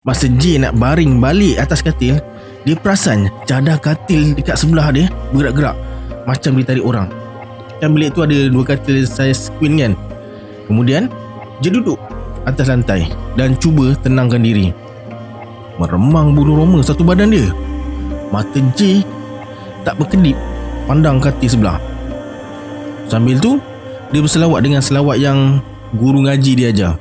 Masa J nak baring balik atas katil, dia perasan cadar katil dekat sebelah dia bergerak-gerak macam ditarik orang. Kan bilik tu ada 2 katil saiz queen kan. Kemudian J duduk atas lantai dan cuba tenangkan diri. Meremang bulu roma satu badan dia. Mata J tak berkedip pandang katil sebelah. Sambil tu dia berselawat dengan selawat yang guru ngaji dia ajar.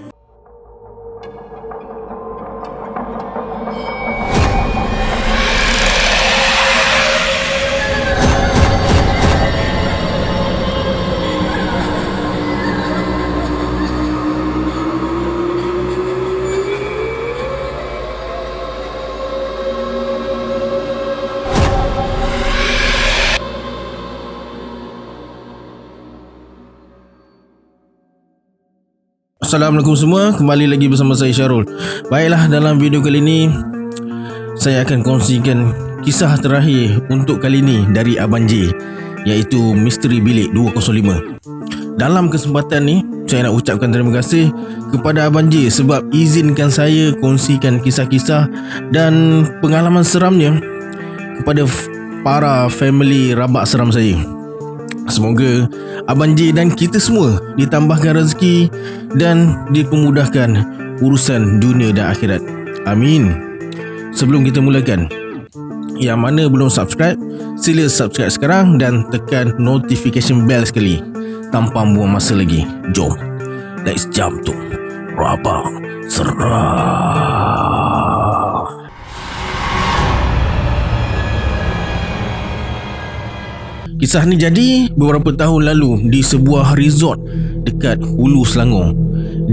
Assalamualaikum semua, kembali lagi bersama saya Syarul. Baiklah, dalam video kali ini saya akan kongsikan kisah terakhir untuk kali ini dari Abang J, iaitu Misteri Bilik 205. Dalam kesempatan ni saya nak ucapkan terima kasih kepada Abang J sebab izinkan saya kongsikan kisah-kisah dan pengalaman seramnya kepada para family rabak seram saya. Semoga Abang J dan kita semua ditambahkan rezeki dan dipermudahkan urusan dunia dan akhirat. Amin. Sebelum kita mulakan, yang mana belum subscribe, sila subscribe sekarang dan tekan notification bell sekali. Tanpa buang masa lagi, jom let's jump to rabak seram. Kisah ni jadi beberapa tahun lalu di sebuah resort dekat Hulu Selangor.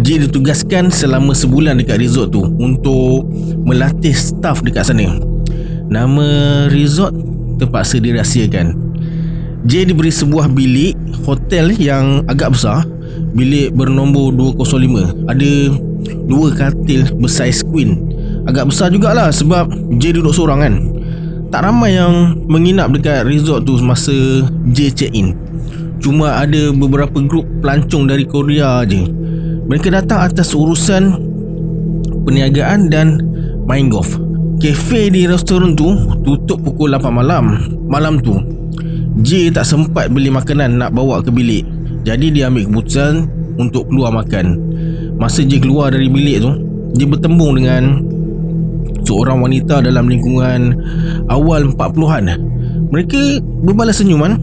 Dia ditugaskan selama sebulan dekat resort tu untuk melatih staff dekat sana. Nama resort terpaksa dirahsiakan. Dia diberi sebuah bilik hotel yang agak besar, bilik bernombor 205. Ada 2 katil bersaiz queen. Agak besar jugalah sebab J duduk seorang kan. Tak ramai yang menginap dekat resort tu masa J check in. Cuma ada beberapa grup pelancong dari Korea je. Mereka datang atas urusan perniagaan dan main golf. Kafe di restoran tu tutup pukul 8 malam. Malam tu J tak sempat beli makanan nak bawa ke bilik. Jadi dia ambil keputusan untuk keluar makan. Masa J keluar dari bilik tu, dia bertembung dengan seorang wanita dalam lingkungan awal 40-an. Mereka berbalas senyuman.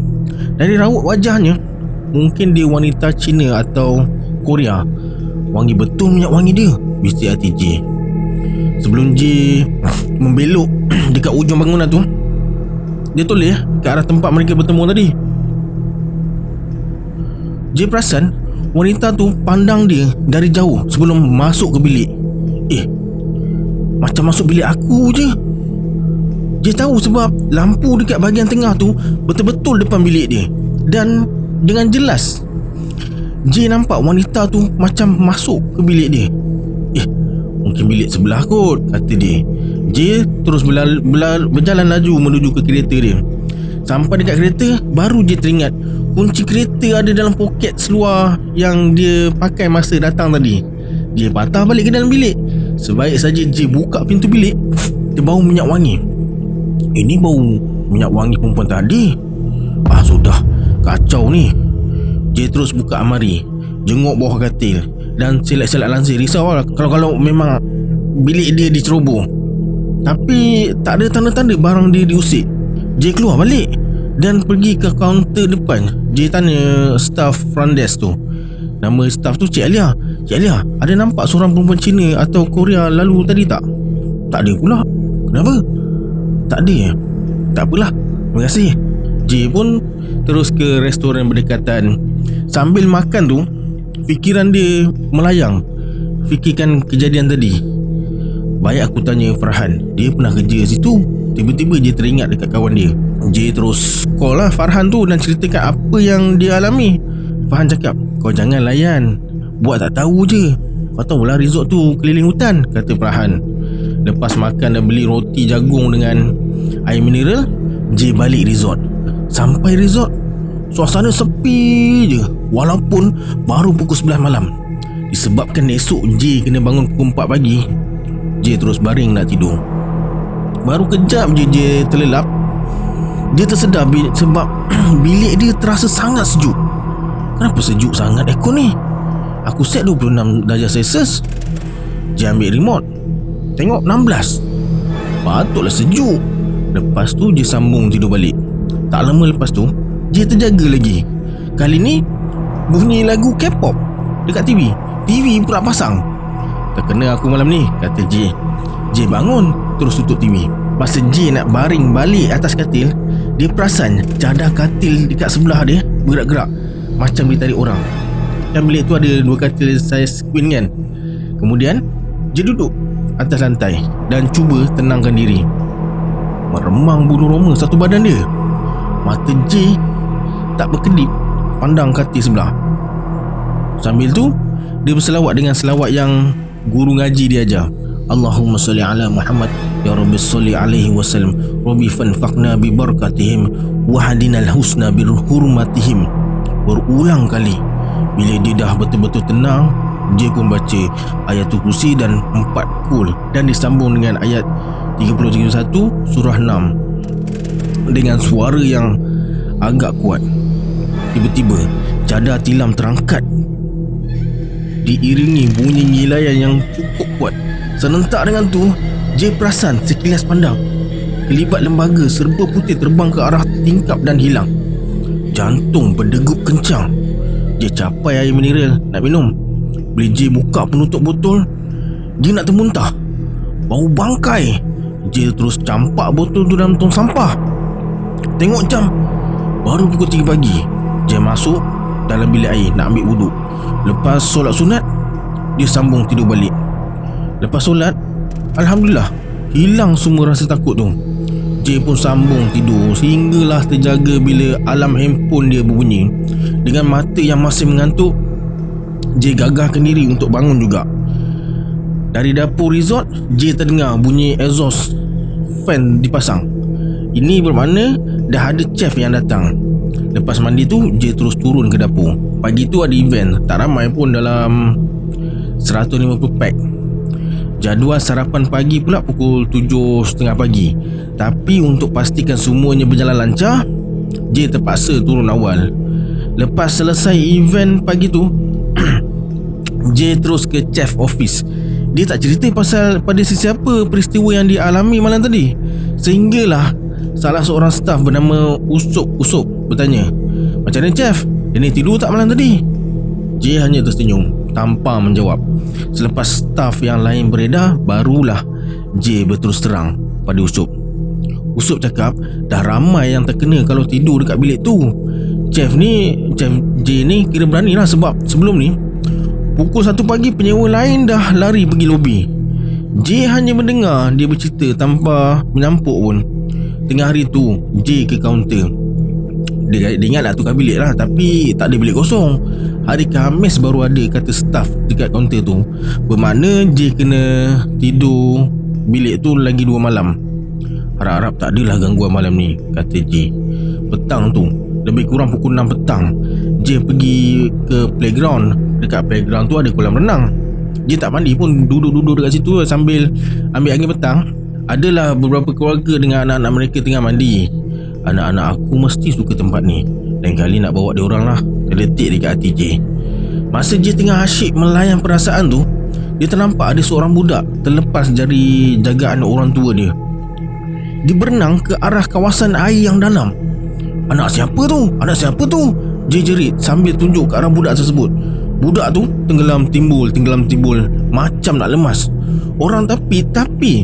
Dari raut wajahnya, mungkin dia wanita Cina atau Korea. Wangi betul minyak wangi dia, bisik hati J. Sebelum J membelok dekat ujung bangunan tu, dia toleh ke arah tempat mereka bertemu tadi. J perasan wanita tu pandang dia dari jauh sebelum masuk ke bilik. Macam masuk bilik aku je. Dia tahu sebab lampu dekat bahagian tengah tu betul-betul depan bilik dia. Dan dengan jelas J nampak wanita tu macam masuk ke bilik dia. Mungkin bilik sebelah kot, kata dia. J terus berjalan laju menuju ke kereta dia. Sampai dekat kereta, baru J teringat kunci kereta ada dalam poket seluar yang dia pakai masa datang tadi. J patah balik ke dalam bilik. Sebaik saja J buka pintu bilik, dia bau minyak wangi. Ini bau minyak wangi perempuan tadi. Sudah kacau ni. J terus buka almari, jenguk bawah katil dan selat-selat lansir. Risau lah kalau memang bilik dia diceroboh. Tapi tak ada tanda-tanda barang dia diusik. J keluar balik dan pergi ke kaunter depan. J tanya staff front desk tu. Nama staff tu Cik Alia. Cik Alia, ada nampak seorang perempuan Cina atau Korea lalu tadi tak? Tak ada pula. Kenapa? Tak ada. Tak apalah, terima kasih. J pun terus ke restoran berdekatan. Sambil makan tu, fikiran dia melayang. Fikirkan kejadian tadi. Baik aku tanya Farhan, dia pernah kerja situ. Tiba-tiba dia teringat dekat kawan dia. J terus call lah Farhan tu dan ceritakan apa yang dia alami. Farhan cakap, kau jangan layan, buat tak tahu je. Kau tahulah resort tu keliling hutan, kata Farhan. Lepas makan dan beli roti jagung dengan air mineral, J balik resort. Sampai resort, suasana sepi je, walaupun baru pukul 11 malam. Disebabkan esok J kena bangun pukul 4 pagi, J terus baring nak tidur. Baru kejap je J terlelap, dia tersedar sebab bilik dia terasa sangat sejuk. Kenapa sejuk sangat aircon ni? Aku set 26 darjah Celsius. J ambil remote, tengok 16. Patutlah sejuk. Lepas tu J sambung tidur balik. Tak lama lepas tu J terjaga lagi. Kali ni bunyi lagu K-pop dekat TV. TV pula pasang. "Terkena aku malam ni," kata J. J bangun, terus tutup TV. Masa J nak baring balik atas katil, dia perasan cadar katil dekat sebelah dia bergerak-gerak macam ditarik orang. Kan bilik tu ada 2 katil saiz queen kan. Kemudian J duduk atas lantai dan cuba tenangkan diri. Meremang bulu roma satu badan dia. Mata J tak berkedip pandang katil sebelah. Sambil tu dia berselawat dengan selawat yang guru ngaji dia ajar. "Allahumma salli ala Muhammad, ya Rabbi salli alaihi wasallam, Rabbi fanfaqna bi barakatihim wa hadinal husna bi hurmatihim." Berulang kali. Bila dia dah betul-betul tenang, dia pun baca ayatul kursi dan 4 kul, dan disambung dengan ayat 30-31 surah 6 dengan suara yang agak kuat. Tiba-tiba cadar tilam terangkat diiringi bunyi ngilaian yang cukup kuat. Serentak dengan tu, J perasan sekilas pandang kelibat lembaga serba putih terbang ke arah tingkap dan hilang. Jantung berdegup kencang. Dia capai air mineral nak minum. Bila J buka penutup botol, dia nak termuntah. Bau bangkai. J terus campak botol tu dalam tong sampah. Tengok jam, baru pukul 3 pagi. J masuk dalam bilik air nak ambil wuduk. Lepas solat sunat, dia sambung tidur balik. Lepas solat, alhamdulillah, hilang semua rasa takut tu. J pun sambung tidur sehinggalah terjaga bila alarm handphone dia berbunyi. Dengan mata yang masih mengantuk, J gagahkan diri untuk bangun juga. Dari dapur resort, J terdengar bunyi exhaust fan dipasang. Ini bermakna dah ada chef yang datang. Lepas mandi tu, J terus turun ke dapur. Pagi tu ada event, tak ramai pun, dalam 150 pack. Jadual sarapan pagi pula pukul 7.30 pagi. Tapi untuk pastikan semuanya berjalan lancar, J terpaksa turun awal. Lepas selesai event pagi tu, J terus ke chef office. Dia tak cerita pasal pada sesiapa peristiwa yang dia alami malam tadi. Sehinggalah salah seorang staf bernama Usop bertanya, "Macam mana chef? Dia ni tidur tak malam tadi?" J hanya tersenyum tanpa menjawab. Selepas staf yang lain beredar, barulah J berterus terang pada Usop. Usop cakap dah ramai yang terkena kalau tidur dekat bilik tu. Chef J ni kira berani lah, sebab sebelum ni pukul 1 pagi penyewa lain dah lari pergi lobi. J hanya mendengar dia bercerita tanpa menyampuk pun. Tengah hari tu, J ke kaunter. Dia ingat nak tukar bilik lah, tapi tak ada bilik kosong. Hari Khamis baru ada, kata staf dekat kaunter tu. Bermakna J kena tidur bilik tu lagi 2 malam. Harap-harap tak adalah gangguan malam ni, kata J. Petang tu, lebih kurang pukul 6 petang, J pergi ke playground. Dekat playground tu ada kolam renang. J tak mandi pun, duduk-duduk dekat situ sambil ambil angin petang. Adalah beberapa keluarga dengan anak-anak mereka tengah mandi. Anak-anak aku mesti suka tempat ni. Lain kali nak bawa dia orang lah, terletik dekat hati J. Masa J tengah asyik melayan perasaan tu, dia ternampak ada seorang budak terlepas dari jagaan orang tua dia. Dia berenang ke arah kawasan air yang dalam. Anak siapa tu? Anak siapa tu? J jerit sambil tunjuk ke arah budak tersebut. Budak tu tenggelam timbul macam nak lemas. Tapi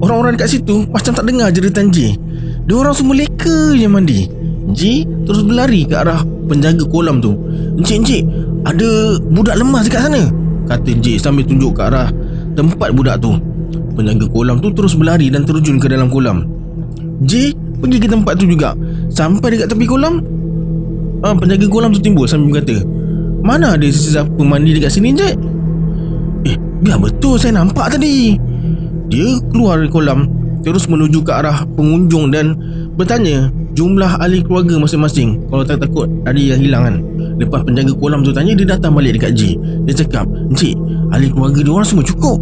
orang-orang dekat situ macam tak dengar jeritan J. Diorang semua leka je mandi. J terus berlari ke arah penjaga kolam tu. Encik, ada budak lemas dekat sana, kata J sambil tunjuk ke arah tempat budak tu. Penjaga kolam tu terus berlari dan terjun ke dalam kolam. J pergi ke tempat tu juga. Sampai dekat tepi kolam, penjaga kolam tu timbul sambil berkata, "Mana ada sesiapa mandi dekat sini, Encik?" Biar betul, saya nampak tadi." Dia keluar dari kolam, terus menuju ke arah pengunjung dan bertanya jumlah ahli keluarga masing-masing, kalau tak takut ada yang hilang kan. Lepas penjaga kolam tu tanya, dia datang balik dekat J. Dia cakap, "Encik, ahli keluarga dia orang semua cukup.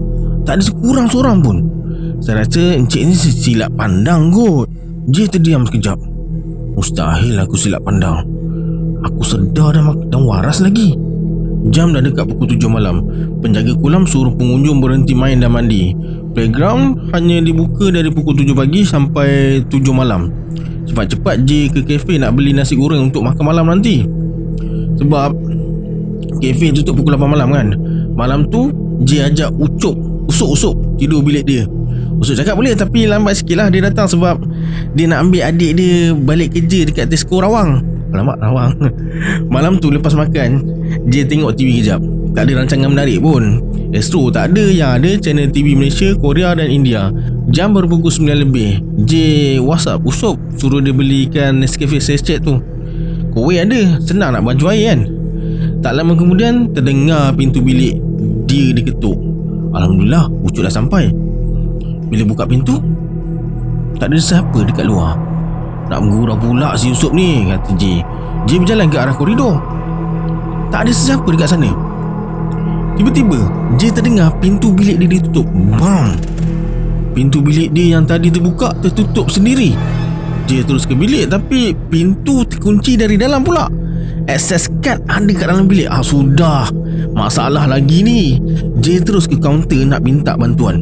Tak ada sekurang seorang pun. Saya rasa encik ni silap pandang kot. J terdiam sekejap. Mustahil aku silap pandang. Aku sedar dan waras lagi. Jam dah dekat pukul 7 malam. Penjaga kolam suruh pengunjung berhenti main dan mandi. Playground hanya dibuka dari pukul 7 pagi sampai 7 malam. Cepat-cepat J ke kafe nak beli nasi goreng untuk makan malam nanti. Sebab kafe tutup pukul 8 malam kan. Malam tu J ajak Usop tidur bilik dia. Usop cakap boleh, tapi lambat sikit lah dia datang sebab dia nak ambil adik dia balik kerja dekat Tesco Rawang. Alamak, Rawang. Malam tu lepas makan, J tengok TV kejap. Tak ada rancangan menarik pun. Astro tak ada, yang ada channel TV Malaysia, Korea dan India. Jam baru pukul 9 lebih. J WhatsApp Usop suruh dia belikan Nescafe sachet tu. Kowe ada, senang nak baju air kan. Tak lama kemudian terdengar pintu bilik dia diketuk. Alhamdulillah, Ucup dah sampai. Bila buka pintu, tak ada siapa dekat luar. Nak menggurau pula si Usop ni, kata J. J berjalan ke arah koridor. Tak ada sesiapa dekat sana. Tiba-tiba J terdengar pintu bilik dia ditutup. Bam! Pintu bilik dia yang tadi terbuka tertutup sendiri. J terus ke bilik, tapi pintu terkunci dari dalam pula. Access card ada kat dalam bilik. Sudah, masalah lagi ni. J terus ke kaunter nak minta bantuan,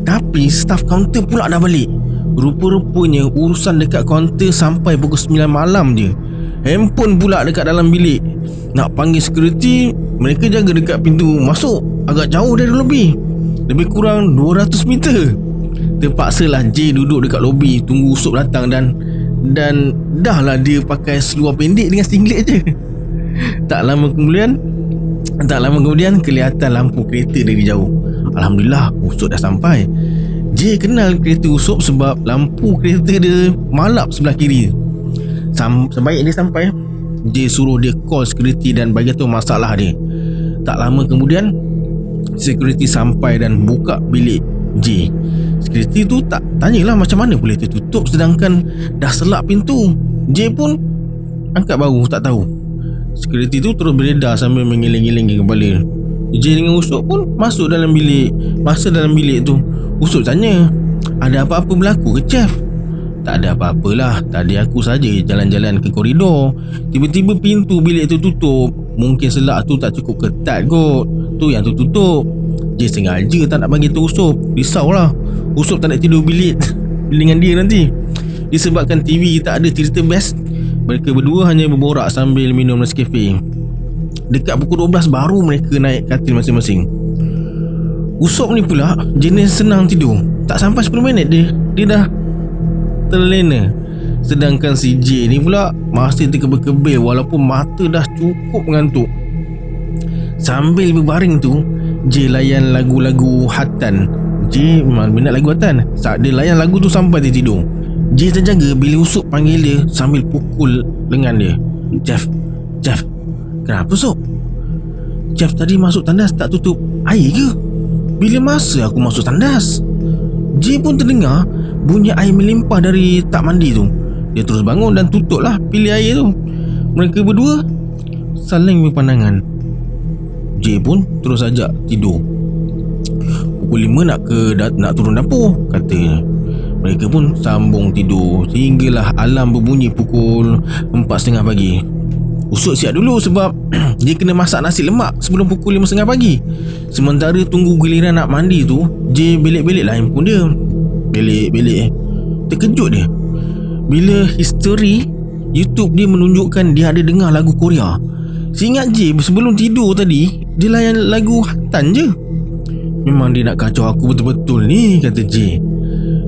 tapi staf kaunter pula dah balik. Rupa-rupanya urusan dekat kaunter sampai pukul 9 malam je. Handphone pula dekat dalam bilik. Nak panggil security, mereka jaga dekat pintu masuk, agak jauh dari lobi, lebih kurang 200 meter. Terpaksalah J duduk dekat lobi tunggu Usop datang, dan dah lah dia pakai seluar pendek dengan singlet je. Tak lama kemudian kelihatan lampu kereta dari jauh. Alhamdulillah, Usop dah sampai. J kenal kereta Usop sebab lampu kereta dia malap sebelah kiri. Sebaik dia sampai, J suruh dia call security dan bagi tahu masalah dia. Tak lama kemudian security sampai dan buka bilik J. Security tu tak tanyalah macam mana boleh tertutup sedangkan dah selak pintu. J pun angkat bahu tak tahu. Security tu terus beredar sambil mengeleng-geleng kepala. J dengan Usop pun masuk dalam bilik. Masa dalam bilik tu, Usop tanya, ada apa-apa berlaku ke Chef? Tak ada apa-apalah, tadi aku saja jalan-jalan ke koridor, tiba-tiba pintu bilik tu tutup. Mungkin selak tu tak cukup ketat kot, tu yang tutup. J sengaja tak nak bagi tahu Usop. Risaulah Usop tak nak tidur bilik dengan dia nanti. Disebabkan TV tak ada cerita best, mereka berdua hanya berborak sambil minum Nescafe. Dekat pukul 12 baru mereka naik katil masing-masing. Usop ni pula jenis senang tidur. Tak sampai 10 minit dia dah terlena. Sedangkan si J ni pula masih terkebel-kebel walaupun mata dah cukup mengantuk. Sambil berbaring tu, J layan lagu-lagu Hatan. J memang minat lagu Hatan. Saat dia layan lagu tu sampai dia tidur. J terjaga bila Usop panggil dia sambil pukul lengan dia. Jeff, kenapa Usop? Jeff tadi masuk tandas tak tutup air ke? Bila masa aku masuk tandas? J pun terdengar bunyi air melimpah dari tak mandi tu. Dia terus bangun dan tutuplah pilih air tu. Mereka berdua saling berpandangan. J pun terus ajak tidur. Pukul 5 nak turun dapur, katanya. Mereka pun sambung tidur sehinggalah alarm berbunyi pukul 4.30 pagi. Usop siap dulu sebab dia kena masak nasi lemak sebelum pukul 5.30 pagi. Sementara tunggu giliran nak mandi tu, J belik-belik lah handphone dia. Belik. Terkejut dia bila history YouTube dia menunjukkan dia ada dengar lagu Korea. Seingat J, sebelum tidur tadi dia layan lagu Hatan je. Memang dia nak kacau aku betul-betul ni, kata J.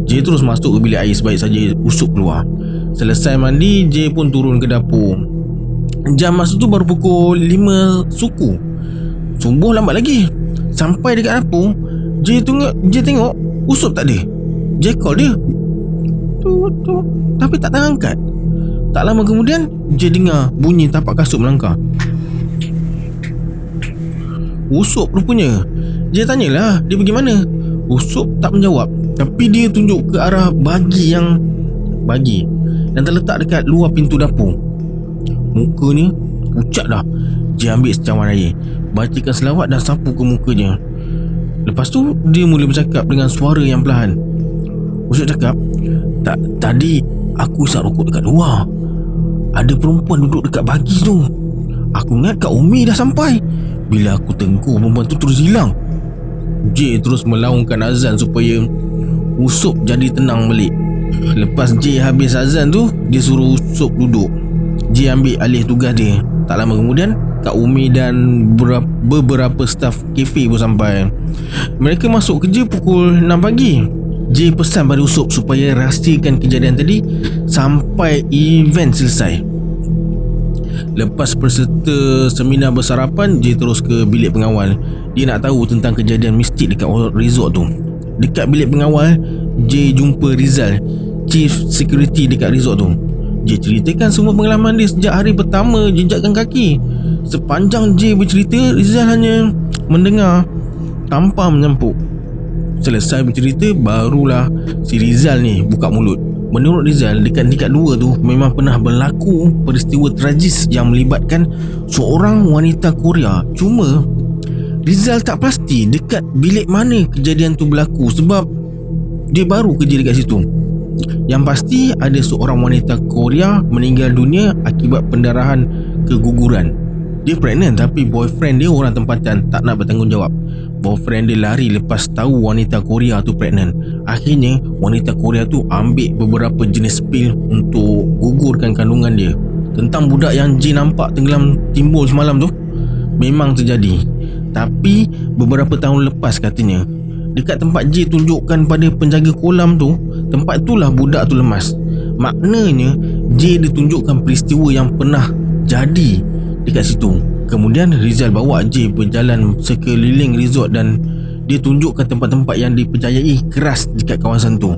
J terus masuk ke bilik air sebaik saja Usop keluar. Selesai mandi, J pun turun ke dapur. Jam masa tu baru pukul 5 suku. Subuh lambat lagi. Sampai dekat dapur, J tengok Usop tak ada. J call dia, tapi tak terangkat. Tak lama kemudian J dengar bunyi tapak kasut melangkah. Usop rupanya. J tanyalah dia pergi mana. Usop tak menjawab, tapi dia tunjuk ke arah bagi yang terletak dekat luar pintu dapur. Mukanya pucat dah. J ambil secawan air, bacakan selawat dan sapu ke mukanya. Lepas tu dia mula bercakap dengan suara yang perlahan. Usop cakap, Tadi aku isap rokok dekat luar. Ada perempuan duduk dekat bagi tu. Aku ingat Kak Umi dah sampai. Bila aku tegur, perempuan tu terus hilang. J terus melaungkan azan supaya Usop jadi tenang balik. Lepas J habis azan tu, dia suruh Usop duduk. J ambil alih tugas dia. Tak lama kemudian, Kak Umi dan beberapa staf kafe pun sampai. Mereka masuk kerja pukul 6 pagi. J pesan pada Usop supaya rahsiakan kejadian tadi sampai event selesai. Lepas peserta seminar bersarapan, J terus ke bilik pengawal. Dia nak tahu tentang kejadian mistik dekat resort tu. Dekat bilik pengawal, J jumpa Rizal, Chief Security dekat resort tu. J ceritakan semua pengalaman dia sejak hari pertama jejakkan kaki. Sepanjang J bercerita, Rizal hanya mendengar tanpa menyampuk. Selesai bercerita, barulah si Rizal ni buka mulut. Menurut Rizal, dekat tingkat 2 tu memang pernah berlaku peristiwa tragis yang melibatkan seorang wanita Korea. Cuma Rizal tak pasti dekat bilik mana kejadian tu berlaku sebab dia baru kerja dekat situ. Yang pasti ada seorang wanita Korea meninggal dunia akibat pendarahan keguguran. Dia pregnant tapi boyfriend dia orang tempatan tak nak bertanggungjawab. Boyfriend dia lari lepas tahu wanita Korea tu pregnant. Akhirnya wanita Korea tu ambil beberapa jenis pil untuk gugurkan kandungan dia. Tentang budak yang J nampak tenggelam timbul semalam tu, memang terjadi. Tapi beberapa tahun lepas katanya, dekat tempat J tunjukkan pada penjaga kolam tu, tempat itulah budak tu lemas. Maknanya J ditunjukkan peristiwa yang pernah jadi dekat situ. Kemudian Rizal bawa J berjalan sekeliling resort dan dia tunjukkan tempat-tempat yang dipercayai keras dekat kawasan tu.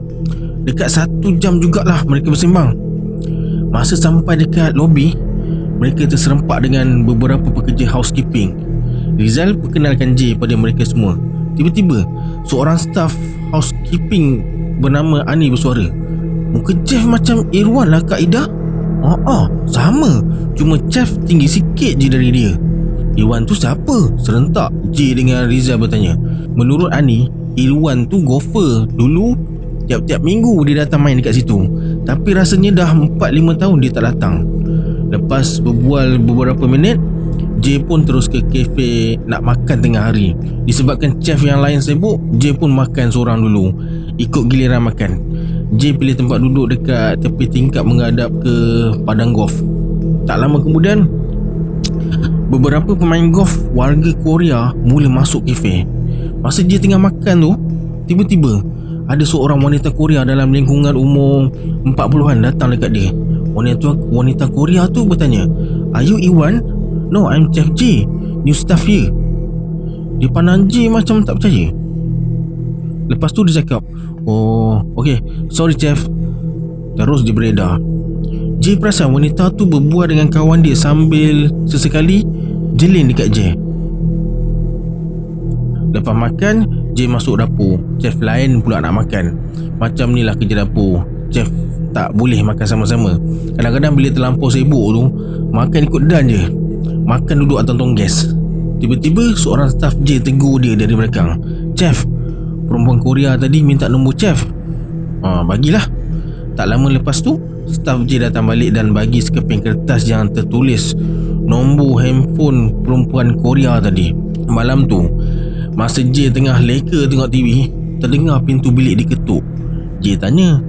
Dekat 1 jam jugalah mereka bersembang. Masa sampai dekat lobi, mereka terserempak dengan beberapa pekerja housekeeping. Rizal perkenalkan J pada mereka semua. Tiba-tiba seorang staff housekeeping bernama Ani bersuara, "Muka Jeff macam Irwan lah Kak Ida." Sama. Cuma Jeff tinggi sikit je dari dia. Irwan tu siapa? Serentak J dengan Rizal bertanya. Menurut Ani, Irwan tu golfer. Dulu tiap-tiap minggu dia datang main dekat situ. Tapi rasanya dah 4-5 tahun dia tak datang. Lepas berbual beberapa minit, J pun terus ke kafe nak makan tengah hari. Disebabkan chef yang lain sibuk, J pun makan seorang dulu, ikut giliran makan. J pilih tempat duduk dekat tepi tingkap menghadap ke padang golf. Tak lama kemudian, beberapa pemain golf warga Korea mula masuk kafe. Masa J tengah makan tu, tiba-tiba ada seorang wanita Korea dalam lingkungan umur 40-an datang dekat dia. Wanita Korea tu bertanya, "Are you Iwan?" "No, I'm Chef J, new staff here." Dia pandang J macam tak percaya. Lepas tu dia cakap, "Oh, okay, sorry Chef." Terus dia beredar. J perasan wanita tu berbual dengan kawan dia sambil sesekali jelin dekat J. Lepas makan, J masuk dapur. Chef lain pula nak makan. Macam ni lah kerja dapur. Chef tak boleh makan sama-sama. Kadang-kadang bila terlampau sibuk tu, makan ikut dan je. Makan duduk atas tong gas. Tiba-tiba seorang staf J tegur dia dari belakang, "Chef, perempuan Korea tadi minta nombor Chef." Bagilah. Tak lama lepas tu, staf J datang balik dan bagi sekeping kertas yang tertulis nombor handphone perempuan Korea tadi. Malam tu, masa J tengah leka tengok TV, terdengar pintu bilik diketuk. J tanya,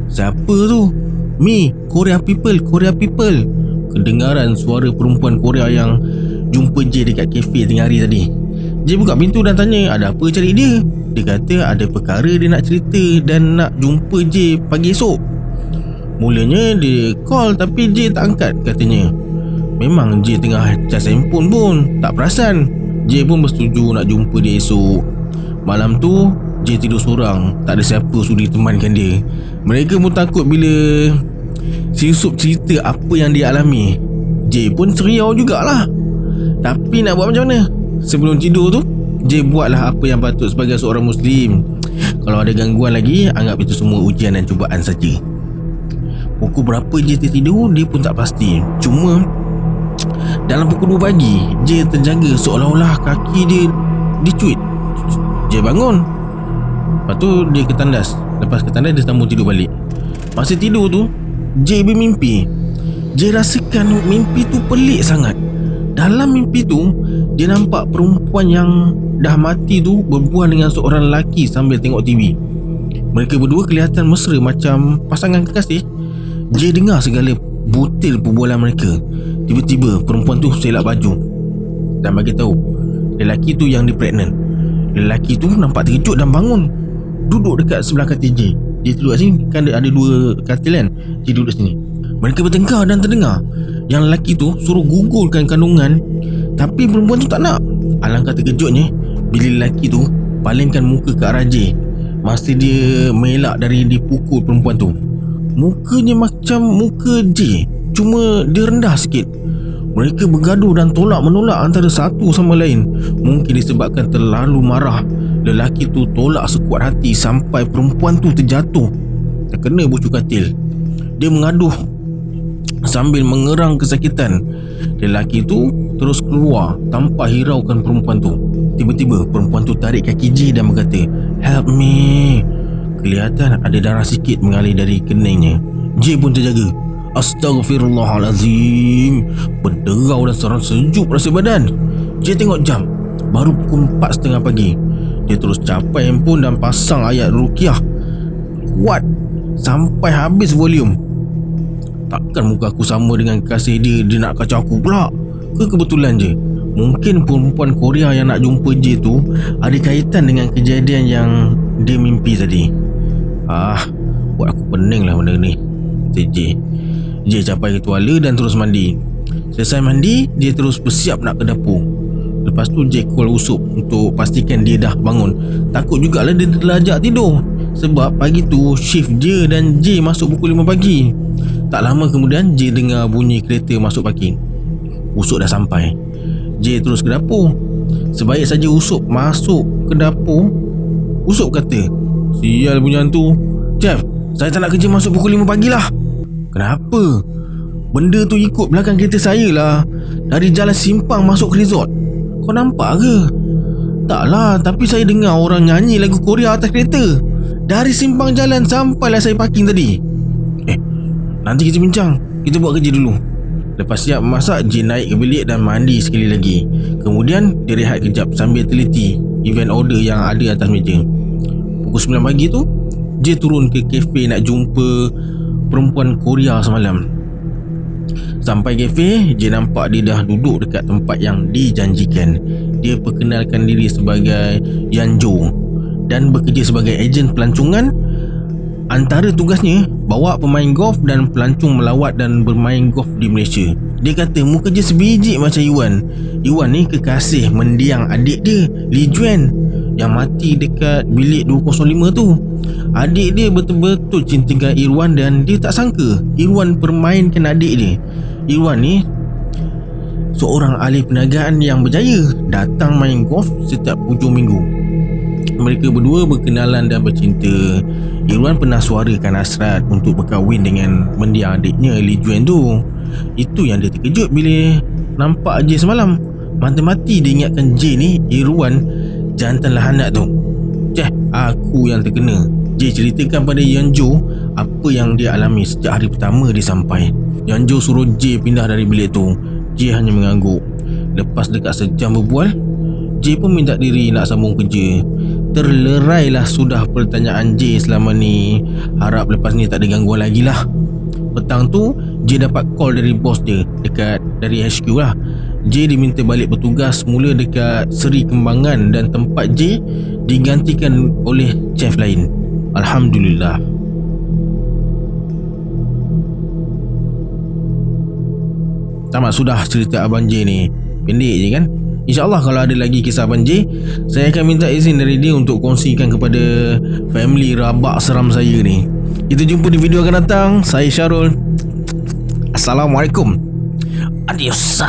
"Siapa tu?" "Me, Korea people, Korea people." Kedengaran suara perempuan Korea yang jumpa J dekat kafe tengah hari tadi. J buka pintu dan tanya ada apa cari dia. Dia kata ada perkara dia nak cerita dan nak jumpa J pagi esok. Mulanya dia call tapi J tak angkat katanya. Memang J tengah cas handphone pun tak perasan. J pun bersetuju nak jumpa dia esok. Malam tu J tidur seorang, tak ada siapa sudi temankan dia. Mereka pun takut bila si Yusof cerita apa yang dia alami. J pun seriau jugalah. Tapi nak buat macam mana? Sebelum tidur tu, J buatlah apa yang patut sebagai seorang Muslim. Kalau ada gangguan lagi, anggap itu semua ujian dan cubaan saja. Pukul berapa J tertidur, dia pun tak pasti. Cuma dalam pukul 2 pagi, J terjaga seolah-olah kaki dia dicuit. Jay bangun. Lepas tu dia ke tandas. Lepas ke tandas dia sambung tidur balik. Masa tidur tu Jay bermimpi. Jay rasakan mimpi tu pelik sangat. Dalam mimpi tu dia nampak perempuan yang dah mati tu berbual dengan seorang lelaki sambil tengok TV. Mereka berdua kelihatan mesra macam pasangan kekasih. Jay dengar segala butil perbualan mereka. Tiba-tiba perempuan tu selak baju dan bagi tahu lelaki tu yang dia pregnant. Lelaki tu nampak terkejut dan bangun, duduk dekat sebelah katil Jay. Dia duduk kat sini, kan ada dua katil kan. Jay duduk sini. Mereka bertengkar dan terdengar yang lelaki tu suruh gugurkan kandungan, tapi perempuan tu tak nak. Alangkah terkejutnya bila lelaki tu palingkan muka ke arah Jay masa dia melak dari dipukul perempuan tu. Mukanya macam muka Jay, cuma dia rendah sikit. Mereka bergaduh dan tolak menolak antara satu sama lain. Mungkin disebabkan terlalu marah, lelaki tu tolak sekuat hati sampai perempuan tu terjatuh, terkena bucu katil. Dia mengaduh sambil mengerang kesakitan. Lelaki tu terus keluar tanpa hiraukan perempuan tu. Tiba-tiba perempuan tu tarik kaki Jay dan berkata, "Help me." Kelihatan ada darah sikit mengalir dari keningnya. Jay pun terjaga. Astaghfirullahalazim. Berderau dan seram sejuk rasa badan. Jay tengok jam, baru pukul 4:30 pagi. Dia terus capai handphone dan pasang ayat ruqyah kuat sampai habis volume. Takkan muka aku sama dengan kekasih dia nak kacau aku pula? Ke kebetulan je mungkin perempuan Korea yang nak jumpa Jay tu ada kaitan dengan kejadian yang dia mimpi tadi. Buat aku pening lah benda ni, kata Jay. Jay capai ke tuala dan terus mandi. Selesai mandi, dia terus bersiap nak ke dapur. Lepas tu Jay call Usop untuk pastikan dia dah bangun. Takut jugalah dia terlajak tidur, sebab pagi tu shift dia dan Jay masuk pukul 5 pagi. Tak lama kemudian Jay dengar bunyi kereta masuk parking. Usop dah sampai. Jay terus ke dapur. Sebaik saja Usop masuk ke dapur, Usop kata, "Sial punya hantu. Chef, saya tak nak kerja masuk pukul 5 pagi lah." "Kenapa?" "Benda tu ikut belakang kereta saya lah, dari jalan simpang masuk ke resort. Kau nampak ke?" "Taklah, tapi saya dengar orang nyanyi lagu Korea atas kereta. Dari simpang jalan sampailah saya parking tadi." "Nanti kita bincang, kita buat kerja dulu." Lepas siap masak, Jay naik ke bilik dan mandi sekali lagi. Kemudian dia rehat kejap sambil teliti event order yang ada atas meja. Pukul 9 pagi tu Jay turun ke kafe nak jumpa perempuan Korea semalam. Sampai kafe, Jay nampak dia dah duduk dekat tempat yang dijanjikan. Dia perkenalkan diri sebagai Yanjo dan bekerja sebagai ejen pelancongan. Antara tugasnya bawa pemain golf dan pelancong melawat dan bermain golf di Malaysia. Dia kata muka je sebiji macam Iwan. Iwan ni kekasih mendiang adik dia, Lee Juan, yang mati dekat bilik 205 tu. Adik dia betul-betul cintakan Irwan dan dia tak sangka Irwan permainkan adik dia. Irwan ni seorang ahli perniagaan yang berjaya, datang main golf setiap hujung minggu. Mereka berdua berkenalan dan bercinta. Irwan pernah suarakan hasrat untuk berkahwin dengan mendiang adiknya Lee Juan tu. Itu yang dia terkejut bila nampak Jay semalam. Mati-mati dia ingatkan Jay ni Irwan jantan lahanat tu. Aku yang terkena. Jay ceritakan pada Yanjo apa yang dia alami sejak hari pertama dia sampai. Yanjo suruh Jay pindah dari bilik tu. Jay hanya mengangguk. Lepas dekat sejam berbual, Jay pun minta diri nak sambung kerja. Terlerailah sudah pertanyaan Jay selama ni. Harap lepas ni tak ada gangguan lagi lah. Petang tu Jay dapat call dari bos dia dari HQ lah. Jay diminta balik bertugas semula dekat Seri Kembangan dan tempat Jay digantikan oleh chef lain. Alhamdulillah. Tamat sudah cerita Abang Jay ni. Pendek je kan? InsyaAllah kalau ada lagi kisah Abang Jay, saya akan minta izin dari dia untuk kongsikan kepada family rabak seram saya ni. Kita jumpa di video akan datang. Saya Syarul. Assalamualaikum. Adios.